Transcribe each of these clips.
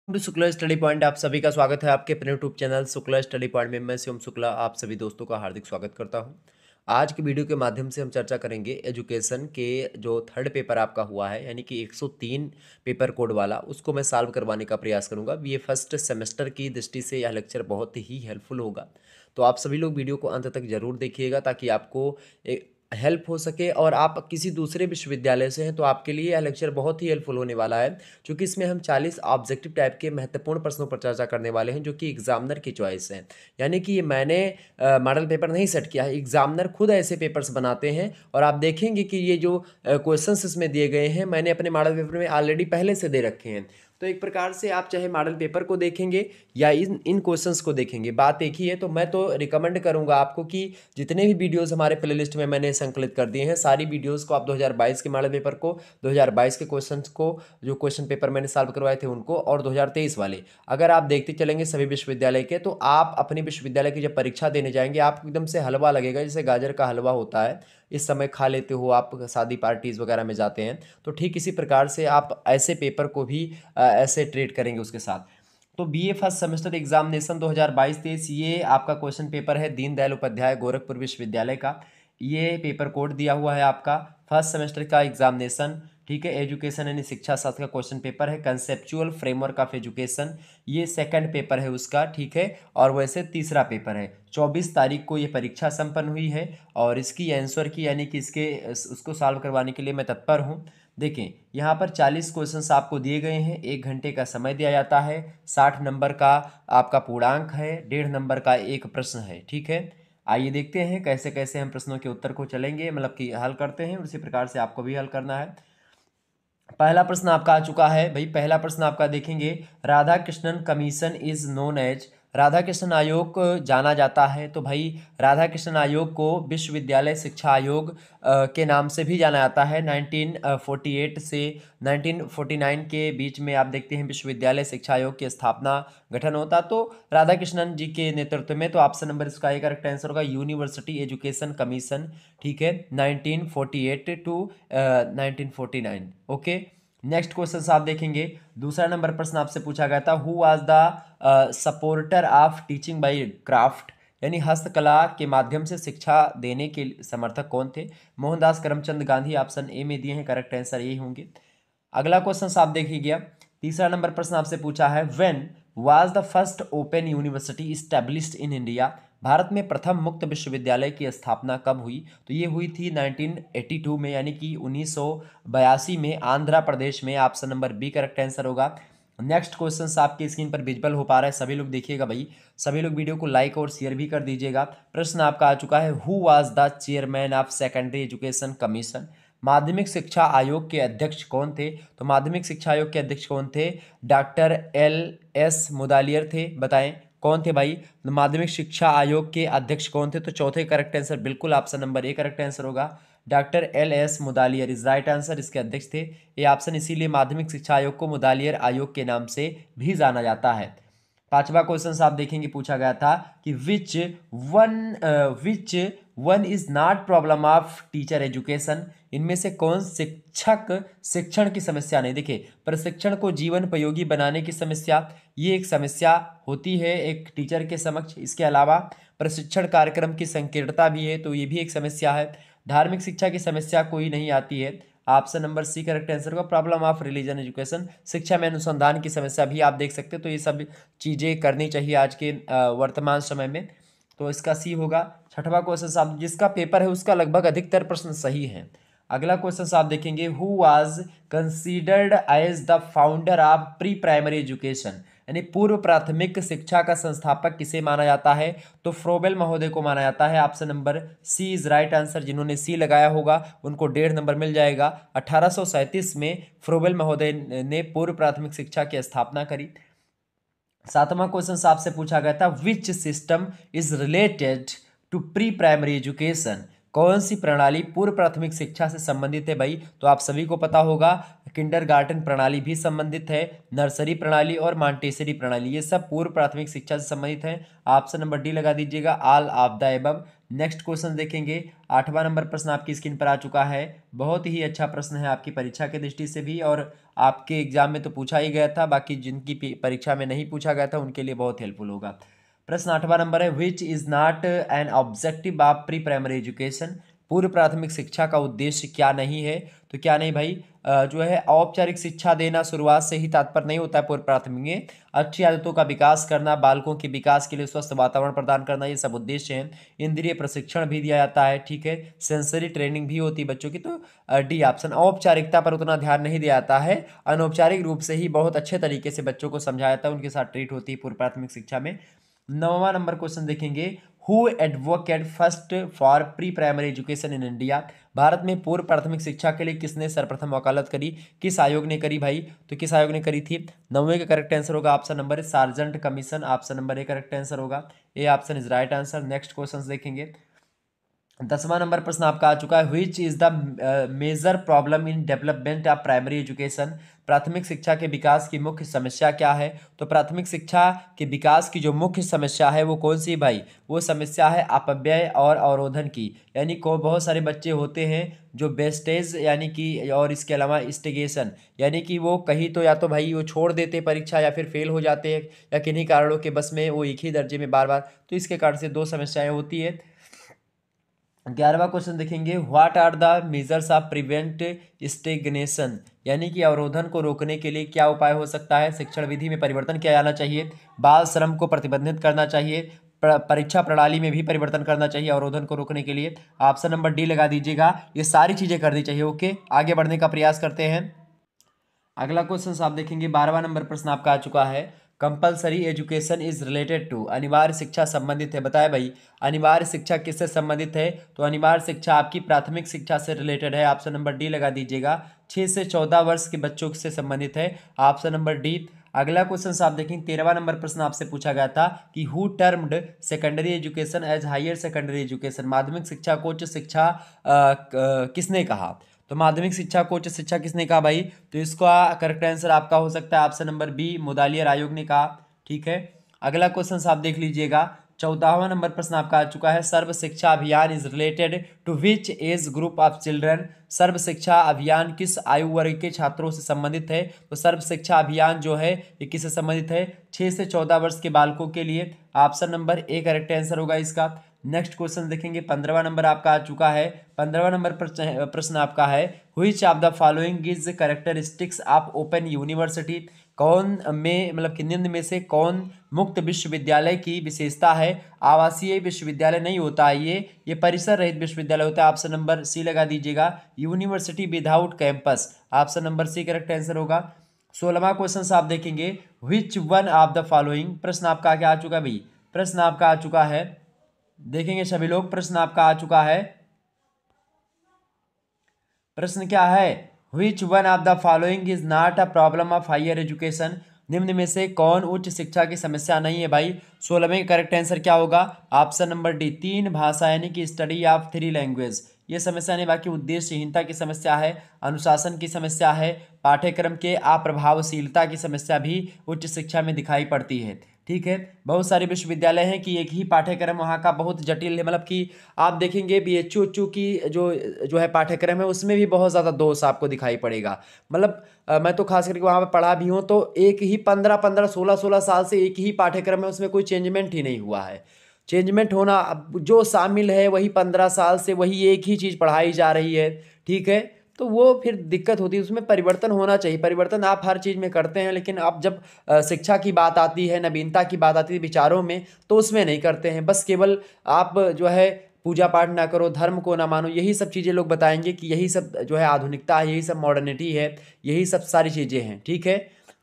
To Shukla study point. आप सभी का स्वागत है आपके अपने YouTube channel Shukla study point में। मैं शिवम शुक्ला आप सभी दोस्तों का हार्दिक स्वागत करता हूं। आज की वीडियो के माध्यम से हम चर्चा करेंगे एजुकेशन के जो थर्ड पेपर आपका हुआ है, यानी कि 103 पेपर कोड वाला, उसको मैं सॉल्व करवाने का प्रयास करूंगा। ये फर्स्ट सेमेस्टर की दृष्टि से यह लेक्चर बहुत ही हेल्पफुल होगा, तो आप सभी लोग वीडियो को अंत तक जरूर देखिएगा ताकि आपको हेल्प हो सके। और आप किसी दूसरे विश्वविद्यालय से हैं तो आपके लिए यह लेक्चर बहुत ही हेल्पफुल होने वाला है, क्योंकि इसमें हम 40 ऑब्जेक्टिव टाइप के महत्वपूर्ण प्रश्नों पर चर्चा करने वाले हैं जो कि एग्जामिनर की चॉइस है। यानी कि ये मैंने मॉडल पेपर नहीं सेट किया है, एग्जामिनर खुद ऐसे पेपर्स बनाते हैं। और आप देखेंगे कि ये जो क्वेश्चंस इसमें दिए गए हैं मैंने अपने मॉडल पेपर में ऑलरेडी पहले से दे रखे हैं। तो एक प्रकार से आप चाहे मॉडल पेपर को देखेंगे या इन क्वेश्चंस को देखेंगे, बात एक ही है। तो मैं तो रिकमेंड करूंगा आपको कि जितने भी वीडियोस हमारे प्लेलिस्ट में मैंने संकलित कर दिए हैं, सारी वीडियोस को आप 2022 के मॉडल पेपर को, 2022 के क्वेश्चंस को, जो क्वेश्चन पेपर मैंने सॉल्व करवाए थे उनको, और 2023 वाले अगर आप देखते चलेंगे सभी विश्वविद्यालय के, तो आप अपने विश्वविद्यालय की जब परीक्षा देने जाएंगे आपको एकदम से हलवा लगेगा, जैसे गाजर का हलवा होता है, इस समय खा लेते हो आप शादी पार्टीज वगैरह में जाते हैं, तो ठीक इसी प्रकार से आप ऐसे पेपर को भी ऐसे ट्रीट करेंगे उसके साथ। तो बीए फर्स्ट सेमेस्टर एग्जामिनेशन 2022-23 ये आपका क्वेश्चन पेपर है दीनदयाल उपाध्याय गोरखपुर विश्वविद्यालय का। ये पेपर कोड दिया हुआ है आपका फर्स्ट सेमेस्टर का एग्जामिनेशन, ठीक है। एजुकेशन यानी शिक्षा शास्त्र का क्वेश्चन पेपर है। कंसेप्चुअल फ्रेमवर्क ऑफ एजुकेशन ये सेकंड पेपर है उसका, ठीक है। और वैसे तीसरा पेपर है। 24 तारीख को ये परीक्षा संपन्न हुई है और इसकी आंसर की यानी कि इसके उसको सॉल्व करवाने के लिए मैं तत्पर हूँ। देखें यहाँ पर 40 क्वेश्चंस आपको दिए गए हैं, 1 घंटे का समय दिया जाता है, 60 नंबर का आपका पूर्णांक है, 1.5 नंबर का एक प्रश्न है, ठीक है। आइए देखते हैं कैसे कैसे हम प्रश्नों के उत्तर को चलेंगे, मतलब कि हल करते हैं, उसी प्रकार से आपको भी हल करना है। पहला प्रश्न आपका आ चुका है भाई। पहला प्रश्न आपका देखेंगे, Radhakrishnan commission is known as, Radhakrishnan आयोग को जाना जाता है। तो भाई राधा कृष्णन आयोग को विश्वविद्यालय शिक्षा आयोग के नाम से भी जाना जाता है। 1948 से 1949 के बीच में आप देखते हैं विश्वविद्यालय शिक्षा आयोग की स्थापना गठन होता, तो राधा कृष्णन जी के नेतृत्व में। तो ऑप्शन नंबर इसका एक करेक्ट आंसर होगा यूनिवर्सिटी एजुकेशन कमीशन, ठीक है, 1948 टू 1949। ओके, नेक्स्ट क्वेश्चन आप देखेंगे, दूसरा नंबर प्रश्न आपसे पूछा गया था, who was the supporter of teaching bye craft, यानी हस्तकला के माध्यम से शिक्षा देने के समर्थक कौन थे। मोहनदास करमचंद गांधी ऑप्शन ए में दिए हैं, करेक्ट आंसर यही होंगे। अगला क्वेश्चन आप देखिएगा, तीसरा नंबर प्रश्न आपसे पूछा है, when was the first open university established in India, Bharat में प्रथम मुक्त विश्वविद्यालय की स्थापना कब हुई। तो ये हुई थी 1982 में, यानी कि 1982 में आंध्र प्रदेश में। Option number B correct answer होगा। नेक्स्ट क्वेश्चन आपकी स्क्रीन पर विजिबल हो पा रहा है, सभी लोग देखिएगा भाई, सभी लोग वीडियो को लाइक और शेयर भी कर दीजिएगा। प्रश्न आपका आ चुका है, who was the chairman of secondary education commission, माध्यमिक शिक्षा आयोग के अध्यक्ष कौन थे। तो माध्यमिक शिक्षा आयोग के अध्यक्ष कौन थे, डॉक्टर LS मुदालियर थे। बताएं कौन थे भाई, माध्यमिक शिक्षा आयोग के अध्यक्ष कौन थे। तो चौथे करेक्ट आंसर बिल्कुल option number A correct answer होगा, doctor LS Mudaliar is right answer, इसके अध्यक्ष थे ये ऑप्शन। इसीलिए माध्यमिक शिक्षा आयोग को मुदालियर आयोग के नाम से भी जाना जाता है। पांचवा क्वेश्चन आप देखेंगे, पूछा गया था कि which one is not problem of teacher education, इनमें से कौन शिक्षक शिक्षण की समस्या नहीं। देखिए, प्रशिक्षण को जीवनोपयोगी बनाने की समस्या, ये एक समस्या होती है एक टीचर के समक्ष। इसके अलावा प्रशिक्षण कार्यक्रम की संकीर्णता भी है, तो ये भी एक समस्या है। धार्मिक शिक्षा की समस्या कोई नहीं आती है। Option number C correct answer होगा, प्रॉब्लम ऑफ रिलीजन एजुकेशन, शिक्षा में अनुसंधान की समस्या भी आप देख सकते हो। तो ये सब चीज़ें करनी चाहिए आज के वर्तमान समय में, तो इसका सी होगा। छठवां क्वेश्चन आप जिसका पेपर है उसका लगभग अधिकतर प्रश्न सही है। अगला क्वेश्चन आप देखेंगे, who was considered as the founder of pre primary education, यानी पूर्व प्राथमिक शिक्षा का संस्थापक किसे माना जाता है। तो फ्रोबेल महोदय को माना जाता है। Option number C is right answer, जिन्होंने सी लगाया होगा उनको 1.5 नंबर मिल जाएगा। 1837 में फ्रोबेल महोदय ने पूर्व प्राथमिक शिक्षा की स्थापना करी। सातवां क्वेश्चन आपसे पूछा गया था, which system is related to pre primary education, कौन सी प्रणाली पूर्व प्राथमिक शिक्षा से संबंधित है भाई। तो आप सभी को पता होगा किंडरगार्टन प्रणाली भी संबंधित है, नर्सरी प्रणाली और मॉन्टेसरी प्रणाली, ये सब पूर्व प्राथमिक शिक्षा से संबंधित है। ऑप्शन नंबर डी लगा दीजिएगा, all of the above, next question देखेंगे। 8वां नंबर प्रश्न आपकी स्क्रीन पर आ चुका है। बहुत ही अच्छा प्रश्न है आपकी परीक्षा की दृष्टि से भी, और आपके एग्जाम में तो पूछा ही गया था, बाकी जिनकी परीक्षा में नहीं पूछा गया था उनके लिए बहुत हेल्पफुल होगा। प्रश्न 8वां नंबर है, which is not an objective of pre primary education. पूर्व प्राथमिक शिक्षा का उद्देश्य क्या नहीं है? तो क्या नहीं भाई, जो है औपचारिक शिक्षा देना शुरुआत से ही तात्पर्य नहीं होता है पूर्व प्राथमिक में। अच्छी आदतों का विकास करना, बालकों के विकास के लिए स्वस्थ वातावरण प्रदान करना, ये सब उद्देश्य हैं। इंद्रिय प्रशिक्षण भी दिया जाता है, ठीक है, सेंसरी ट्रेनिंग भी होती है बच्चों की। तो डी ऑप्शन, औपचारिकता पर उतना ध्यान नहीं दिया जाता है, अनौपचारिक रूप से ही बहुत अच्छे तरीके से बच्चों को समझाया जाता है, उनके साथ ट्रीट होती है पूर्व प्राथमिक शिक्षा में। 9वां नंबर क्वेश्चन देखेंगे, who advocate first for pre primary education in India. Bharat में पूर्व प्राथमिक शिक्षा के लिए किसने सर्वप्रथम वकालत करी, किस आयोग ने करी भाई? तो किस आयोग ने करी थी? 9वें का करेक्ट आंसर होगा option number Sargent commission, option number A correct answer होगा। A option is right answer. Next question देखेंगे। 10वां नंबर प्रश्न आपका आ चुका है, which is the major problem in development of primary education. प्राथमिक शिक्षा के विकास की मुख्य समस्या क्या है? तो प्राथमिक शिक्षा के विकास की जो मुख्य समस्या है वो कौन सी भाई? वो समस्या है अपव्यय और अवरोधन की। यानी को बहुत सारे बच्चे होते हैं जो वेस्टेज यानी कि, और इसके अलावा स्टेगेशन, यानी कि वो कहीं तो या तो भाई वो छोड़ देते परीक्षा या फिर फेल हो जाते हैं, या किन्हीं कारणों के बस में वो एक ही दर्जे में बार बार, तो इसके कारण से दो समस्याएं होती है। 11वां क्वेश्चन देखेंगे, what are the measures of prevent stagnation. यानी कि अवरोधन को रोकने के लिए क्या उपाय हो सकता है? शिक्षण विधि में परिवर्तन किया जाना चाहिए, बाल श्रम को प्रतिबंधित करना चाहिए, परीक्षा प्रणाली में भी परिवर्तन करना चाहिए अवरोधन को रोकने के लिए। ऑप्शन नंबर डी लगा दीजिएगा, ये सारी चीजें करनी चाहिए। ओके, आगे बढ़ने का प्रयास करते हैं। अगला क्वेश्चन आप देखेंगे, 12वां नंबर प्रश्न आपका आ चुका है, compulsory education is related to. अनिवार्य शिक्षा संबंधित है, बताए भाई अनिवार्य शिक्षा किससे संबंधित है? तो अनिवार्य शिक्षा आपकी प्राथमिक शिक्षा से रिलेटेड है, ऑप्शन नंबर डी लगा दीजिएगा। 6 से 14 वर्ष के बच्चों से संबंधित है, ऑप्शन नंबर डी। अगला क्वेश्चन आप देखेंगे, 13वां नंबर प्रश्न आपसे पूछा गया था कि who termed secondary education as higher secondary education. माध्यमिक शिक्षा को उच्च शिक्षा किसने कहा? तो माध्यमिक शिक्षा को उच्च शिक्षा किसने कहा भाई? तो इसका करेक्ट आंसर आपका हो सकता है ऑप्शन नंबर बी, मुदालियर आयोग ने कहा, ठीक है। अगला क्वेश्चन आप देख लीजिएगा, 14वां नंबर प्रश्न आपका आ चुका है, Sarva Shiksha Abhiyan is related to which age group of children. Sarva Shiksha Abhiyan किस आयु वर्ग के छात्रों से संबंधित है? तो सर्व शिक्षा अभियान जो है ये किससे संबंधित है? 6 से 14 वर्ष के बालकों के लिए, option number A correct answer होगा इसका। नेक्स्ट क्वेश्चन देखेंगे, 15वां नंबर आपका आ चुका है। 15वां नंबर प्रश्न आपका है, which of the following is characteristics of open university. कौन में मतलब कि निम्न में से कौन मुक्त विश्वविद्यालय की विशेषता है? आवासीय विश्वविद्यालय नहीं होता है ये परिसर रहित विश्वविद्यालय होता है, ऑप्शन नंबर सी लगा दीजिएगा, university without campus, option number C correct answer होगा। 16वां क्वेश्चन आप देखेंगे, which one of the following. प्रश्न आपका क्या आ चुका है भाई? प्रश्न आपका आ चुका है, देखेंगे सभी लोग, प्रश्न आपका आ चुका है। प्रश्न क्या है? Which one of the following is not a problem of higher education. निम्न में से कौन उच्च शिक्षा की समस्या नहीं है भाई? 16वें करेक्ट आंसर क्या होगा? ऑप्शन नंबर डी, 3 भाषा यानी कि स्टडी ऑफ 3 लैंग्वेज। ये समस्या नहीं, बाकी उद्देश्यहीनता की समस्या है, अनुशासन की समस्या है, पाठ्यक्रम के अप्रभावशीलता की समस्या भी उच्च शिक्षा में दिखाई पड़ती है, ठीक है। बहुत सारे विश्वविद्यालय हैं कि एक ही पाठ्यक्रम वहाँ का बहुत जटिल है, मतलब कि आप देखेंगे बीएचयू की जो है पाठ्यक्रम है उसमें भी बहुत ज़्यादा दोष आपको दिखाई पड़ेगा। मतलब मैं तो खास करके वहाँ पे पढ़ा भी हूँ, तो एक ही 15-15 16-16 साल से एक ही पाठ्यक्रम है, उसमें कोई चेंजमेंट ही नहीं हुआ है। चेंजमेंट होना, अब जो शामिल है वही 15 साल से वही एक ही चीज़ पढ़ाई जा रही है, ठीक है, तो वो फिर दिक्कत होती है। उसमें परिवर्तन होना चाहिए, परिवर्तन आप हर चीज़ में करते हैं, लेकिन आप जब शिक्षा की बात आती है, नवीनता की बात आती है विचारों में, तो उसमें नहीं करते हैं। बस केवल आप जो है पूजा पाठ ना करो, धर्म को ना मानो, यही सब चीज़ें लोग बताएंगे कि यही सब जो है आधुनिकता है, यही सब मॉडर्निटी है, यही सब सारी चीज़ें हैं, ठीक है।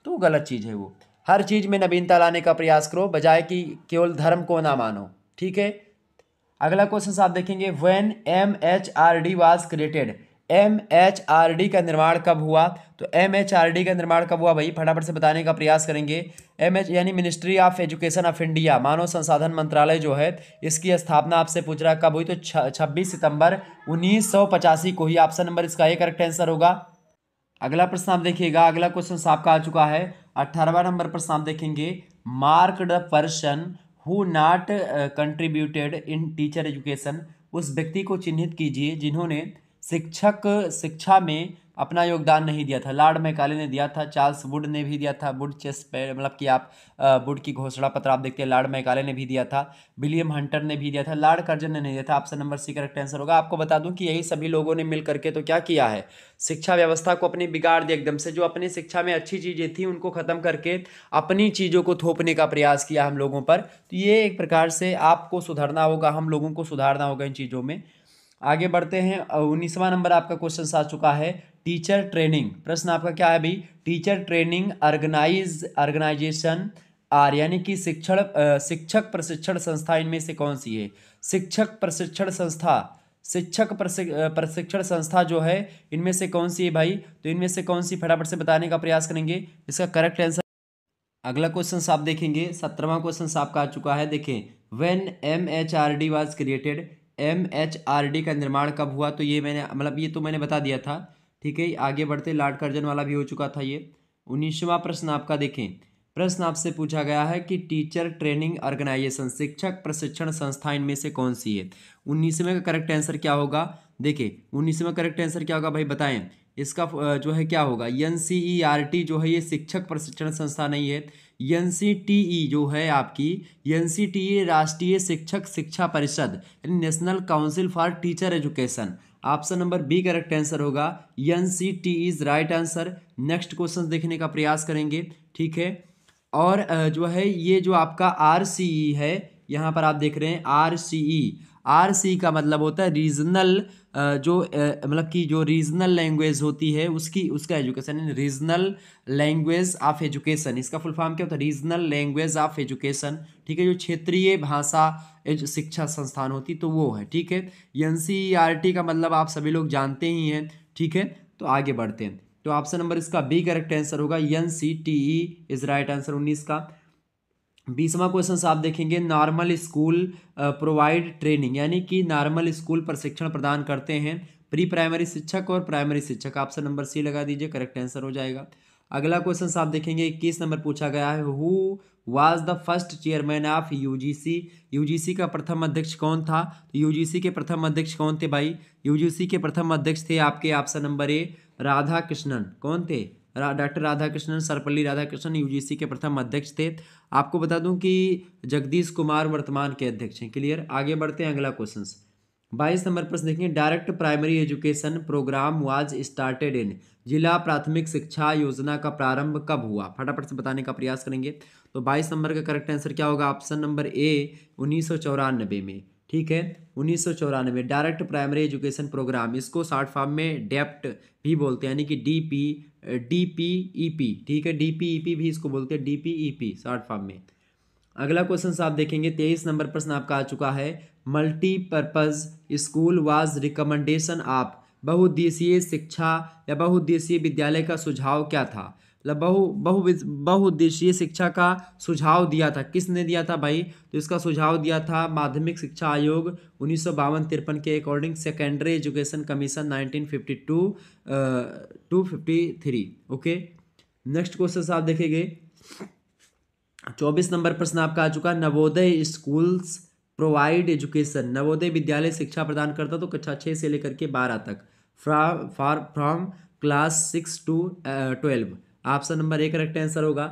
तो गलत चीज़ है वो। हर चीज़ में नवीनता लाने का प्रयास करो, बजाय कि केवल धर्म को ना मानो, ठीक है। अगला क्वेश्चन आप देखेंगे, when MHRD was created. MHRD का निर्माण कब हुआ? तो MHRD का निर्माण कब हुआ भाई? फटाफट से बताने का प्रयास करेंगे। MH यानी ministry of education of India, मानव संसाधन मंत्रालय जो है, इसकी स्थापना आपसे पूछ रहा है कब हुई? तो 26 सितंबर 1985 को ही, ऑप्शन नंबर इसका एक करेक्ट आंसर होगा। अगला प्रश्न आप देखिएगा, अगला क्वेश्चन आपका आ चुका है, 18वां नंबर प्रश्न आप देखेंगे, mark the person who not contributed in teacher education, उस व्यक्ति को चिन्हित कीजिए जिन्होंने शिक्षा में अपना योगदान नहीं दिया था। लॉर्ड मैकाले ने दिया था, चार्ल्स वुड ने भी दिया था, वुड चेस पे मतलब कि आप वुड की घोषणा पत्र आप देखते हैं, लॉर्ड मैकाले ने भी दिया था, विलियम हंटर ने भी दिया था, लॉर्ड कर्जन ने नहीं दिया था। Option number C correct answer होगा। आपको बता दूं कि यही सभी लोगों ने मिल करके तो क्या किया है, शिक्षा व्यवस्था को अपनी बिगाड़ दिया एकदम से। जो अपनी शिक्षा में अच्छी चीजें थी उनको खत्म करके अपनी चीजों को थोपने का प्रयास किया हम लोगों पर। तो ये एक प्रकार से आपको सुधरना होगा, हम लोगों को सुधारना होगा इन चीजों में। आगे बढ़ते हैं। 19वां नंबर आपका क्वेश्चन आ चुका है, टीचर ट्रेनिंग। प्रश्न आपका क्या है भाई, टीचर ट्रेनिंग ऑर्गेनाइजेशन आर, यानी कि शिक्षक प्रशिक्षण संस्था इनमें से कौन सी है। शिक्षक प्रशिक्षण संस्था जो है इनमें से कौन सी है भाई, तो इनमें से कौन सी, फटाफट से बताने का प्रयास करेंगे। इसका करेक्ट आंसर, अगला क्वेश्चन आप देखेंगे 17वां क्वेश्चन आपका आ चुका है। देखें, when MHRD was created, MHRD का निर्माण कब हुआ, तो ये मैंने मतलब ये तो मैंने बता दिया था। ठीक है, आगे बढ़ते, लॉर्ड कर्जन वाला भी हो चुका था ये। 19वां प्रश्न आपका देखें, प्रश्न आपसे पूछा गया है कि टीचर ट्रेनिंग ऑर्गेनाइजेशन, शिक्षक प्रशिक्षण संस्था इनमें से कौन सी है। 19वें का करेक्ट आंसर क्या होगा, देखिए 19वां करेक्ट आंसर क्या होगा भाई बताएं। इसका जो है क्या होगा, NCERT जो है ये शिक्षक प्रशिक्षण संस्था नहीं है। NCTE जो है आपकी, NCTE राष्ट्रीय शिक्षक शिक्षा परिषद, यानी national council for teacher education. Option number B correct answer होगा, NCTE is right answer. Next question देखने का प्रयास करेंगे। ठीक है, और जो है ये जो आपका RCE है, यहाँ पर आप देख रहे हैं RCE का मतलब होता है रीजनल, जो मतलब कि जो रीजनल लैंग्वेज होती है उसका education, regional language of education. इसका फुल फॉर्म क्या होता है, रीजनल लैंग्वेज ऑफ एजुकेशन। ठीक है, जो क्षेत्रीय भाषा शिक्षा संस्थान होती तो वो है। ठीक है, NCERT का मतलब आप सभी लोग जानते ही हैं। ठीक है, तो आगे बढ़ते हैं। तो ऑप्शन नंबर इसका बी करेक्ट आंसर होगा, NCTE इज राइट आंसर 19 का। 20वां क्वेश्चन आप देखेंगे, नॉर्मल स्कूल प्रोवाइड ट्रेनिंग, यानी कि नॉर्मल स्कूल प्रशिक्षण प्रदान करते हैं प्री प्राइमरी शिक्षक और प्राइमरी शिक्षक। ऑप्शन नंबर सी लगा दीजिए, करेक्ट आंसर हो जाएगा। अगला क्वेश्चन आप देखेंगे, 21 नंबर पूछा गया है, who was the first chairman of UGC। UGC का प्रथम अध्यक्ष कौन था, तो यूजीसी के प्रथम अध्यक्ष कौन थे भाई, यूजीसी के प्रथम अध्यक्ष थे आपके ऑप्शन नंबर ए राधा कृष्णन। कौन थे, डॉक्टर राधाकृष्णन, सर्वपल्ली राधाकृष्णन यूजीसी के प्रथम अध्यक्ष थे। आपको बता दूं कि जगदीश कुमार वर्तमान के अध्यक्ष हैं। क्लियर, आगे बढ़ते हैं अगला क्वेश्चन। 22 नंबर प्रश्न देखेंगे, direct primary education programme was started in, जिला प्राथमिक शिक्षा योजना का प्रारंभ कब हुआ, फटाफट से बताने का प्रयास करेंगे। तो 22 नंबर का करेक्ट आंसर क्या होगा, ऑप्शन नंबर ए 1994 में। ठीक है, 1994 डायरेक्ट प्राइमरी एजुकेशन प्रोग्राम, इसको शॉर्ट फॉर्म में डेप्ट भी बोलते हैं, यानी कि DPEP। ठीक है, DPEP भी इसको बोलते हैं, DPEP शॉर्ट फॉर्म में। अगला क्वेश्चन आप देखेंगे, 23 नंबर प्रश्न आपका आ चुका है, multipurpose school was recommendation of, बहुउद्देशीय शिक्षा या बहुउद्देशीय विद्यालय का सुझाव क्या था, मतलब बहुउद्देशीय शिक्षा का सुझाव दिया था, किसने दिया था भाई, तो इसका सुझाव दिया था माध्यमिक शिक्षा आयोग 1952-53 के according, secondary education commission 1952 to 53। Okay, next question आप देखेंगे, 24 नंबर प्रश्न आपका आ चुका है, Navodaya schools provide education, Navodaya विद्यालय शिक्षा प्रदान करता तो कक्षा 6 से लेकर के 12 तक, from class 6 to 12। Option number A correct answer होगा।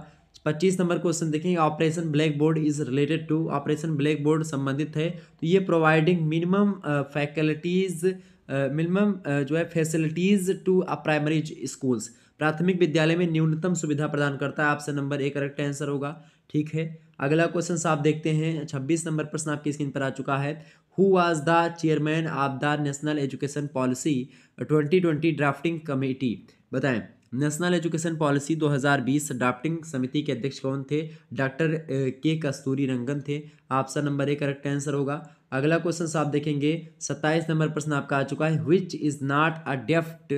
25 नंबर क्वेश्चन देखेंगे, operation black board is related to, operation black board संबंधित है तो ये प्रोवाइडिंग मिनिमम फैकल्टीज, मिनिमम जो है फैसिलिटीज टू प्राइमरी स्कूल्स, प्राथमिक विद्यालय में न्यूनतम सुविधा प्रदान करता है। Option number A correct answer होगा। ठीक है, अगला क्वेश्चन आप देखते हैं, 26 नंबर प्रश्न आपकी स्क्रीन पर आ चुका है, who was the chairman of the national education policy 2020 drafting committee, बताएं नेशनल एजुकेशन पॉलिसी 2020 ड्राफ्टिंग समिति के अध्यक्ष कौन थे, डॉक्टर के कस्तूरी रंगन थे। Option number A correct answer होगा। अगला क्वेश्चन आप देखेंगे, 27 नंबर प्रश्न आपका आ चुका है, which is not a deft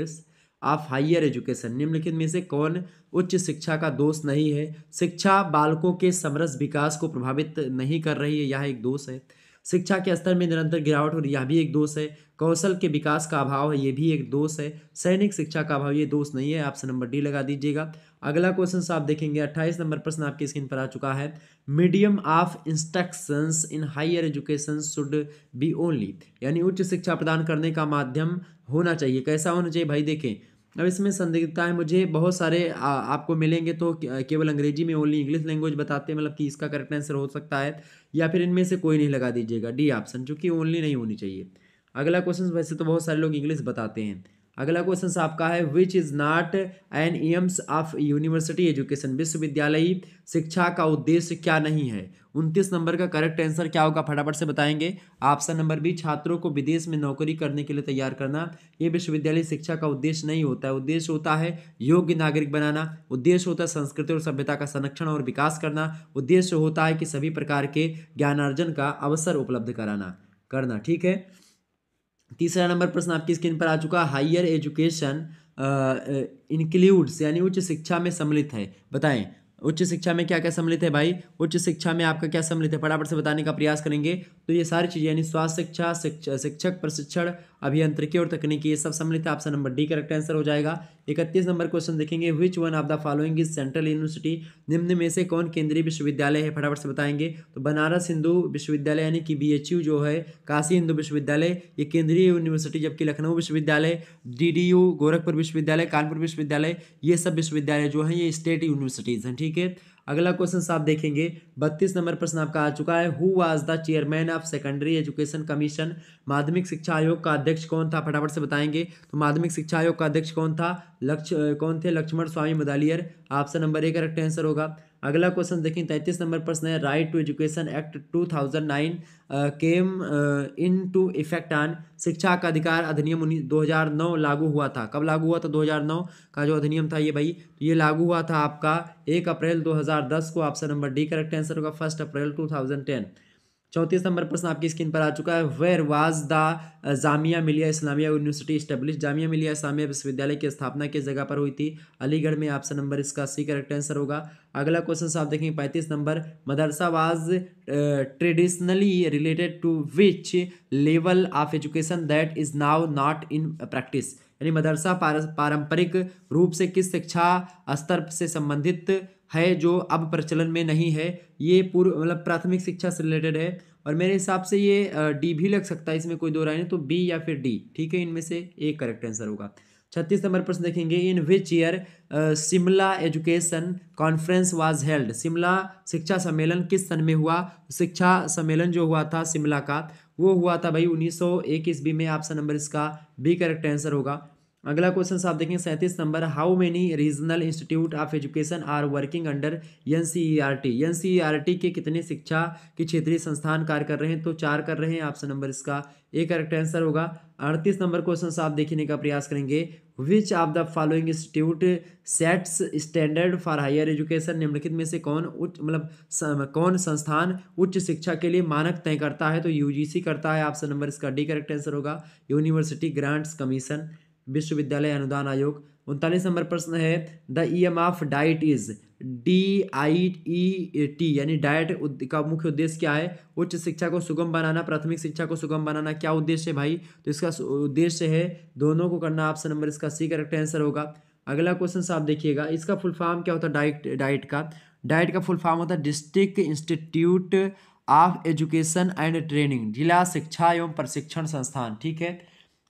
of higher education, निम्नलिखित में से कौन उच्च शिक्षा का दोष नहीं है, शिक्षा बालकों के समरस विकास को प्रभावित नहीं कर रही है, यह एक दोष है। शिक्षा के स्तर में निरंतर गिरावट हो रही है, यह भी एक दोष है। कौशल के विकास का अभाव है, ये भी एक दोष है। सैनिक शिक्षा का अभाव, ये दोष नहीं है, ऑप्शन नंबर डी लगा दीजिएगा। अगला क्वेश्चन आप देखेंगे 28 नंबर प्रश्न आपकी स्क्रीन पर आ चुका है। Medium of instructions in higher education should be only, यानी उच्च शिक्षा प्रदान करने का माध्यम होना चाहिए। कैसा होना चाहिए भाई, देखें अब इसमें संदिग्धता है मुझे, बहुत सारे आपको मिलेंगे तो केवल अंग्रेजी में ओनली इंग्लिश लैंग्वेज बताते हैं, मतलब कि इसका करेक्ट आंसर हो सकता है, या फिर इनमें से कोई नहीं लगा दीजिएगा, डी ऑप्शन, चूंकि ओनली नहीं होनी चाहिए। अगला क्वेश्चन, वैसे तो बहुत सारे लोग इंग्लिश बताते हैं। अगला क्वेश्चन आपका है which is not an aims of university education, विश्वविद्यालयी शिक्षा का उद्देश्य क्या नहीं है। 29 नंबर का करेक्ट आंसर क्या होगा, फटाफट से बताएंगे। ऑप्शन नंबर बी, छात्रों को विदेश में नौकरी करने के लिए तैयार करना, ये विश्वविद्यालय शिक्षा का उद्देश्य नहीं होता है। उद्देश्य होता है योग्य नागरिक बनाना, उद्देश्य होता है संस्कृति और सभ्यता का संरक्षण और विकास करना, उद्देश्य होता है कि सभी प्रकार के ज्ञानार्जन का अवसर उपलब्ध करना, ठीक है। तीसरा नंबर प्रश्न आपकी स्क्रीन पर आ चुका है। हायर एजुकेशन इंक्लूड्स, यानी उच्च शिक्षा में सम्मिलित है, बताएं उच्च शिक्षा में क्या क्या सम्मिलित है भाई। उच्च शिक्षा में आपका क्या सम्मिलित है, फटाफट से बताने का प्रयास करेंगे। तो ये सारी चीजें, यानी स्वास्थ्य शिक्षा, शिक्षक प्रशिक्षण, अभियांत्रिकी और तकनीकी, ये सब सम्मिलित है। Option number D correct answer हो जाएगा। 31 नंबर क्वेश्चन देखेंगे। Which one of the following is central university, निम्न में से कौन केंद्रीय विश्वविद्यालय है, फटाफट से बताएंगे। तो बनारस हिंदू विश्वविद्यालय यानी कि BHU जो है, काशी हिंदू विश्वविद्यालय ये केंद्रीय यूनिवर्सिटी, जबकि लखनऊ विश्वविद्यालय, DDU गोरखपुर विश्वविद्यालय, कानपुर विश्वविद्यालय, ये सब विश्वविद्यालय जो है ये स्टेट यूनिवर्सिटीज हैं, ठीक है। अगला क्वेश्चन आप देखेंगे 32 नंबर प्रश्न आपका आ चुका है। Who was the chairman of secondary education commission, माध्यमिक शिक्षा आयोग का अध्यक्ष कौन था, फटाफट से बताएंगे। तो माध्यमिक शिक्षा आयोग का अध्यक्ष कौन था, कौन थे, Lakshmana Swami Mudaliar, option number A correct answer होगा। अगला क्वेश्चन देखें 33 नंबर प्रश्न है। Right to education act 2009 came into effect on, शिक्षा का अधिकार अधिनियम 2009 लागू हुआ था। कब लागू हुआ था, 2009 का जो अधिनियम था ये भाई, तो ये लागू हुआ था आपका 1 अप्रैल 2010 को। Option number D correct answer होगा, 1 अप्रैल 2010। 34 नंबर प्रश्न आपकी स्क्रीन पर आ चुका है। Where was the Jamia Millia Islamia university establish, Jamia Millia Islamia विश्वविद्यालय की स्थापना किस जगह पर हुई थी, अलीगढ़ में। ऑप्शन नंबर इसका सी करेक्ट आंसर होगा। अगला क्वेश्चन आप देखेंगे 35 नंबर। मदरसा was traditionally related to which level of education that is now not in practice, यानी मदरसा पारंपरिक रूप से किस शिक्षा स्तर से संबंधित है जो अब प्रचलन में नहीं है। ये पूर्व मतलब प्राथमिक शिक्षा से रिलेटेड है, और मेरे हिसाब से ये डी भी लग सकता है, इसमें कोई दो राय नहीं, तो बी या फिर डी, ठीक है, इनमें से एक करेक्ट आंसर होगा। 36 नंबर प्रश्न देखेंगे। In which year Shimla education conference was held, Shimla शिक्षा सम्मेलन किस सन में हुआ। शिक्षा सम्मेलन जो हुआ था शिमला का, वो हुआ था भाई 1901 ईस्वी में। ऑप्शन नंबर इसका बी करेक्ट आंसर होगा। अगला क्वेश्चन आप देखें 37 number. How many regional institute of education are working under NCERT, NCERT के कितने शिक्षा के क्षेत्रीय संस्थान कार्य कर रहे हैं, तो 4 कर रहे हैं। ऑप्शन नंबर इसका ए करेक्ट आंसर होगा। 38 नंबर क्वेश्चन आप देखने का प्रयास करेंगे। Which of the following institute sets standard for higher education, निम्नलिखित में से कौन उच्च मतलब कौन संस्थान उच्च शिक्षा के लिए मानक तय करता है, तो UGC करता है। ऑप्शन नंबर इसका डी करेक्ट आंसर होगा। यूनिवर्सिटी ग्रांट्स कमीशन, विश्वविद्यालय अनुदान आयोग। 39 नंबर प्रश्न है। The aim of DIET is DIET, यानी डाइट का मुख्य उद्देश्य क्या है, उच्च शिक्षा को सुगम बनाना, प्राथमिक शिक्षा को सुगम बनाना, क्या उद्देश्य है भाई, तो इसका उद्देश्य है दोनों को करना। ऑप्शन नंबर इसका सी करेक्ट आंसर होगा। अगला क्वेश्चन आप देखिएगा, इसका फुल फॉर्म क्या होता है, डाइट का फुल फॉर्म होता है district institute of education and training, जिला शिक्षा एवं प्रशिक्षण संस्थान, ठीक है।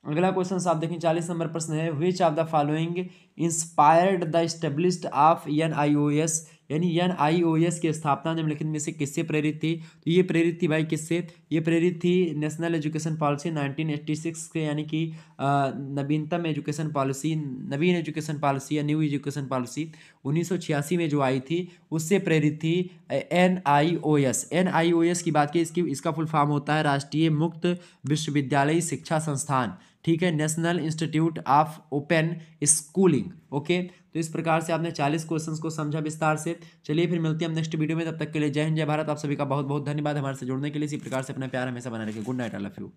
अगला क्वेश्चन आप देखें 40 नंबर प्रश्न है। विच of the following inspired the established of NIOS, यानी NIOS की स्थापना निम्नलिखित में से किससे प्रेरित थी, तो ये प्रेरित थी भाई किससे, ये प्रेरित थी नेशनल एजुकेशन पॉलिसी 1986 से, यानी कि नवीनतम एजुकेशन पॉलिसी, नवीन एजुकेशन पॉलिसी या न्यू एजुकेशन पॉलिसी 1986 में जो आई थी, उससे प्रेरित थी NIOS की बात की, इसका फुल फॉर्म होता है राष्ट्रीय मुक्त विश्वविद्यालय शिक्षा संस्थान, ठीक है, national institute of open schooling. Okay, तो इस प्रकार से आपने 40 क्वेश्चंस को समझा विस्तार से। चलिए फिर मिलते हैं हम नेक्स्ट वीडियो में, तब तक के लिए जय हिंद जय भारत। आप सभी का बहुत बहुत धन्यवाद हमारे से जुड़ने के लिए। इसी प्रकार से अपना प्यार हमेशा बना रखिए। Good night, I love you.